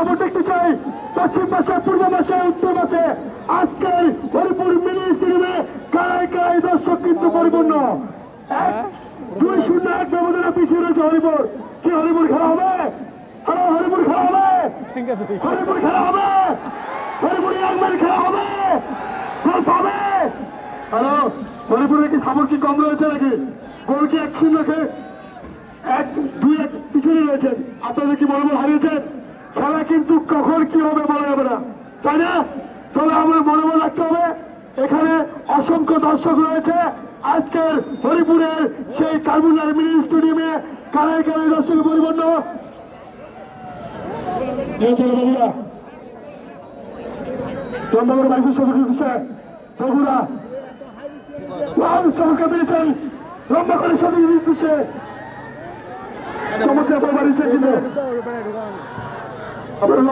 খবর দেখতে চাই পশ্চিম পাশে, পূর্ব পাশে, উত্তর পাশে আজকের হরিপুর মিনি স্টেডিয়ামে কারাই কারাই দর্শক কিন্তু পরিপূর্ণ। 2-0 ব্যবধানে পিছিয়ে রয়েছে হরিপুর। কি হরিপুর খেলা হবে? হ্যালো, হরিপুর খেলা হবে, হরিপুর খেলা হবে, হরিপুর একবার খেলা হবে, গোল পাবে। হ্যালো, হরিপুরের কি খবর কি কম রয়েছে নাকি? গোল কি 1-0 রেখে 1-2-1 পিছনে রয়েছেন? আপনাদের কি মনোবল হারিয়েছেন? খেলা কিন্তু কখন কি হবে বলা যাবে না, তাই না? তবে আমার মনোবল রাখতে হবে। এখানে অসংখ্য দর্শক রয়েছে আজকের হরিপুরের সেই কার্বুলার মিনি স্টেডিয়ামে কারাই কারাই দর্শকে পরিপূর্ণ। চন্দ্রগড় বাইশের সদস্য দিচ্ছে বগুড়া চমৎকার পেয়েছেন, লম্বা করে সদস্য দিচ্ছে চমৎকার বাড়িতে কিন্তু আপনারা